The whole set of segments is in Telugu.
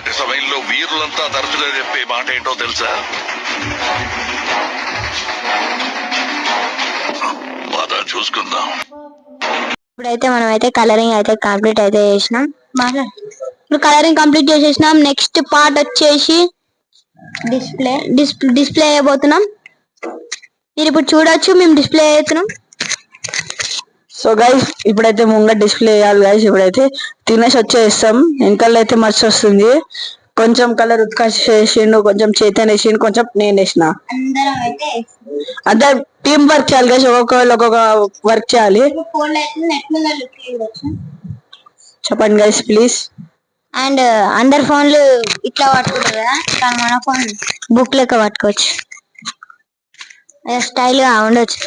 ఇలాంటి సమయంలో వీరులంతా తరచుగా చెప్పే మాట ఏంటో తెలుసా? పద చూసుకుందాం. ఇప్పుడైతే మనం అయితే కలరింగ్ అయితే కంప్లీట్ అయితే చేసినాం. ఇప్పుడు కలరింగ్ కంప్లీట్ చేసేసినాం. నెక్స్ట్ పార్ట్ వచ్చేసి డిస్ప్లే అయిపోతున్నాం. మీరు ఇప్పుడు చూడొచ్చు మేము డిస్ప్లే అవుతున్నాం. సో గైస్ ఇప్పుడైతే ముంగ డిస్ప్లే చేయాలి గైస్. ఇప్పుడైతే తినేసి వచ్చేస్తాం. వెనకాల అయితే మస్తు వస్తుంది. కొంచెం కలర్ ఉత్కాష్ వేసిండు, కొంచెం చైతన్య వేసిండు, కొంచెం నేను వేసిన. అందరు టీం వర్క్ చేయాలి గైస్. ఒక్కొక్క వర్క్ చేయాలి. చెప్పండి గైస్ ప్లీజ్. అండ్ అందరు ఫోన్లు ఇట్లా పట్టుకుంటారు కదా, కానీ మన ఫోన్ బుక్ లెక్క పట్టుకోవచ్చు, స్టైల్ గా ఉండొచ్చు.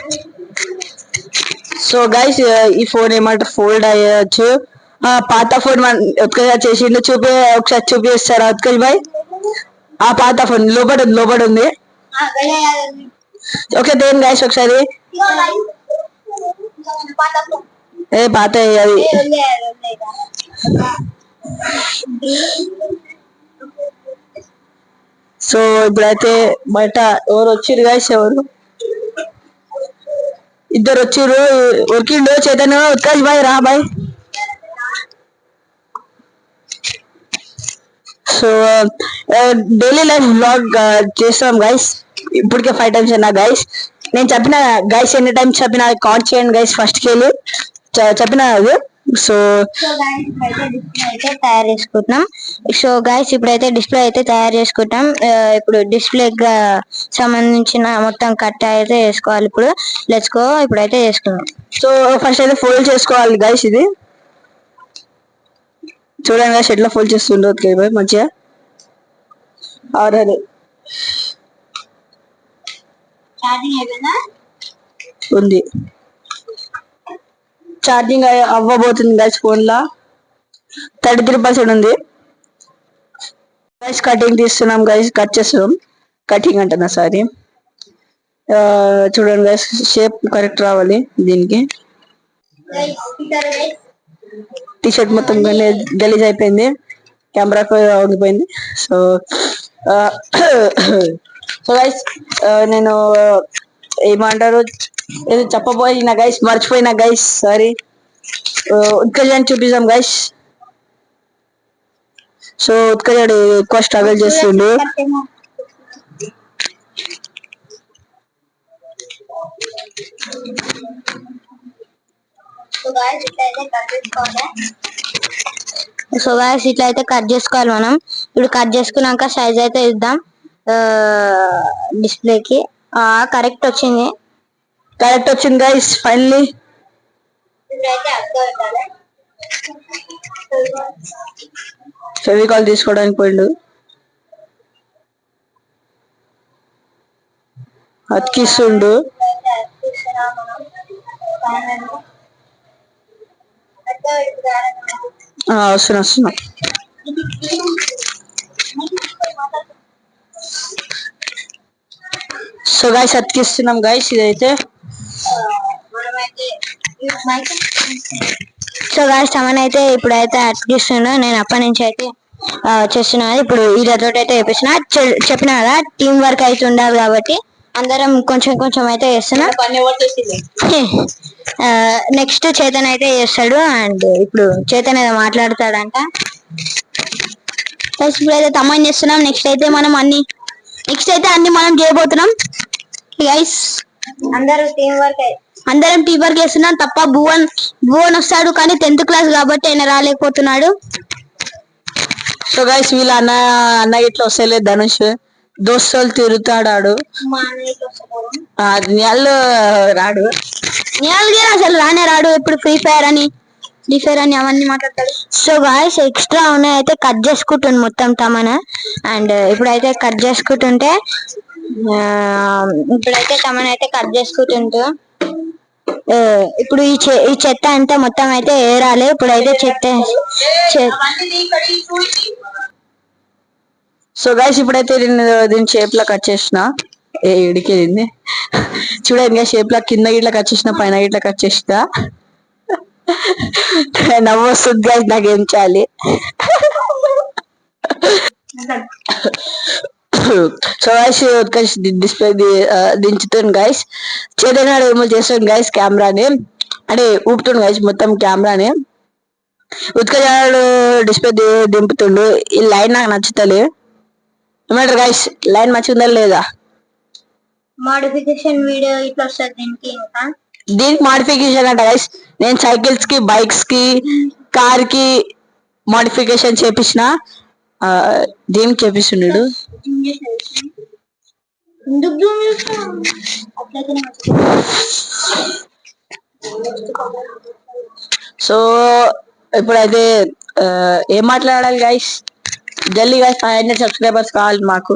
సో గైస్ ఈ ఫోన్ ఏమంటారు ఫోల్డ్ అయ్యొచ్చు. పాత ఫోన్ ఉత్కల్ చేసిండు. ఒకసారి చూపిస్తారా ఉత్కల్ భాయ్? ఆ పాత ఫోన్ లోపల ఉంది. ఓకే దేని గైస్ ఒకసారి పాత అది. సో ఇప్పుడైతే బయట ఎవరు వచ్చిర్రు గైస్? ఇద్దరు వచ్చిర్రు. ఉరికిండు చైతన్య. ఉత్కాష్ భాయ్ రా భాయ్. సో డైలీ లైఫ్ బ్లాగ్ చేస్తాం గైస్. ఇప్పటికే 5 times అన్నా గైస్. నేను చెప్పిన గైస్ ఎన్ని టైమ్స్ చెప్పిన కౌంట్ చేయండి గైస్. ఫస్ట్ కెళ్ళి చెప్పిన అది. సో అయితే తయారు చేసుకుంటున్నాం. సో గైస్ ఇప్పుడైతే డిస్ప్లే అయితే తయారు చేసుకుంటాం. ఇప్పుడు డిస్ప్లే సంబంధించిన మొత్తం కట్ అయితే వేసుకోవాలి. ఇప్పుడు లెట్స్ గో. ఇప్పుడైతే వేసుకున్నాం. సో ఫస్ట్ అయితే ఫోల్డ్ చేసుకోవాలి గైస్. ఇది చూడండి గైస్ ఎట్లా ఫోల్డ్ చేస్తుండో మంచిగా. ఆల్రెడీ ఉంది. ఛార్జింగ్ అవ్వబోతుంది గైస్. ఫోన్ లా 33% ఉంది గైస్. కటింగ్ తీస్తున్నాం గైస్. కట్ చేస్తున్నాం. కటింగ్ అంటున్నా సారీ. చూడండి గైస్ షేప్ కరెక్ట్ రావాలి దీనికి. టీషర్ట్ మొత్తం గలీజ్ అయిపోయింది. కెమెరాకు ఉండిపోయింది. సో సో గైస్ నేను ఏమంటారు ఏదో చెప్పబోయినా గైస్, మర్చిపోయినా గైస్, సారీ. ఉత్కజాన్ని చూపిస్తాం గైస్. సో ఉత్కజాడు ఎక్కువ స్ట్రగుల్ చేస్తుండు. సో గాయ్స్ ఇట్లా అయితే కట్ చేసుకోవాలి మనం. ఇప్పుడు కట్ చేసుకున్నాక సైజ్ అయితే ఇద్దాం డిస్ప్లేకి. కరెక్ట్ వచ్చింది గైస్ ఫైనల్లీ. ఫెవికాల్ తీసుకోవడానికి పోయిండు. అతికిస్తుండు. వస్తున్నా. సో గైస్ అతికిస్తున్నాం గైస్. ఇదైతే సో గాయ్స్ తమన్ అయితే ఇప్పుడైతే అతికిస్తున్నా. నేను అప్పటి నుంచి అయితే చేస్తున్నా. ఇప్పుడు వీళ్ళతో అయితే చెప్పిన కదా టీం వర్క్ అయితే ఉండాలి కాబట్టి అందరం కొంచెం అయితే చేస్తున్నా. నెక్స్ట్ చైతన్ అయితే చేస్తాడు. అండ్ ఇప్పుడు చైతన్ ఏదో మాట్లాడతాడంట. ఇప్పుడైతే తమన్ చేస్తున్నాం. నెక్స్ట్ అయితే అన్ని మనం చేయబోతున్నాం గైస్. అందరం టీం వర్క్ చేస్తున్నాం. తప్ప భువన్ వస్తాడు కానీ 10th క్లాస్ కాబట్టి ఆయన రాలేకపోతున్నాడు. సో గైస్ వీళ్ళ అన్న ఇట్లా వస్తలే. ధనుష్ దోస్తులు తిరుగుతాడాడు. నెల రాడు. అసలు రాడు. ఇప్పుడు ఫ్రీ ఫైర్ అని అవన్నీ మాట్లాడతాడు. సో గాయ్స్ ఎక్స్ట్రా ఉన్నాయి అయితే కట్ చేసుకుంటుంది మొత్తం తమన. అండ్ ఇప్పుడైతే కట్ చేసుకుంటుంటే తమన్ అయితే కట్ చేసుకుంటుంటూ ఇప్పుడు ఈ చెత్త అంతా మొత్తం అయితే ఏరాలి. ఇప్పుడైతే చెత్త. సో గైస్ ఇప్పుడైతే దీని షేప్ లా కట్ చేసిన. ఇడికేది చూడండి షేప్ లా కింద ఇట్లా కట్ చేసిన, పైన ఇట్లా కట్ చేసిన. నవ్వు వస్తుంది గైస్. నాకేం చేయాలి? సో గైస్ ఉత్కర్ష్ డిస్ప్లే దించుతుంది గైస్. చైతన్య ఏమో చేస్తుంది గైస్ కెమెరాని, అంటే ఊపుతుంది గైస్ మొత్తం కెమెరాని. ఉత్కర్ష్ డిస్ప్లే దింపుతుండు. ఈ లైన్ నాకు నచ్చుతలే. ఏమంటారు గైస్, లైన్ మంచిగా లేదా? మోడిఫికేషన్ వీడియో ఇట్లా వస్తుంది దీనికి. ఇంకా దీనికి మోడిఫికేషన్ అంట గైస్. నేను సైకిల్స్ కి, బైక్స్ కి, కార్ కి మోడిఫికేషన్ చేపించిన. దీనికి చేపిస్తున్నాడు. సో ఇప్పుడైతే ఏం మాట్లాడాలి గైస్? జల్దీ గైస్ 500 సబ్స్క్రైబర్స్ కావాలి మాకు.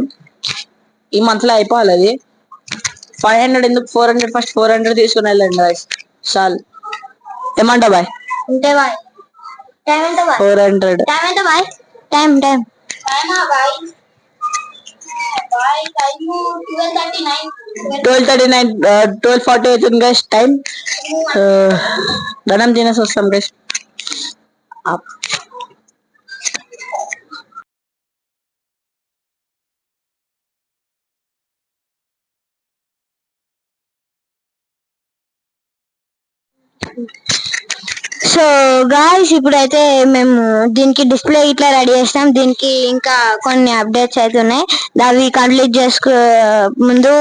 ఈ మంత్ లో అయిపోవాలి అది. 500 ఎందుకు, 400 ఫస్ట్ 400 తీసుకుని వెళ్ళండి గైస్. చాలు. ఏమంటావు బాయ్? ఉంటే బాయ్. టైం ఎంత బాయ్? 400. టైం ఎంత boy? Time time boy. Boy time 12:39 12:40 అవుతుంది గైస్ టైం. ధనం తినేసి వస్తాం గైస్. సో గాయ్స్ ఇప్పుడైతే మేము దీనికి డిస్ప్లే ఇట్లా రెడీ చేస్తాం. దీనికి ఇంకా కొన్ని అప్డేట్స్ అయితే ఉన్నాయి. అవి కంప్లీట్ చేసుకో ముందు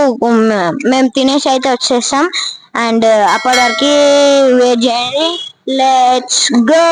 మేము తినేసి అయితే వచ్చేస్తాం. అండ్ అప్పటి వరకు వెయిట్ చేయండి. Let's go.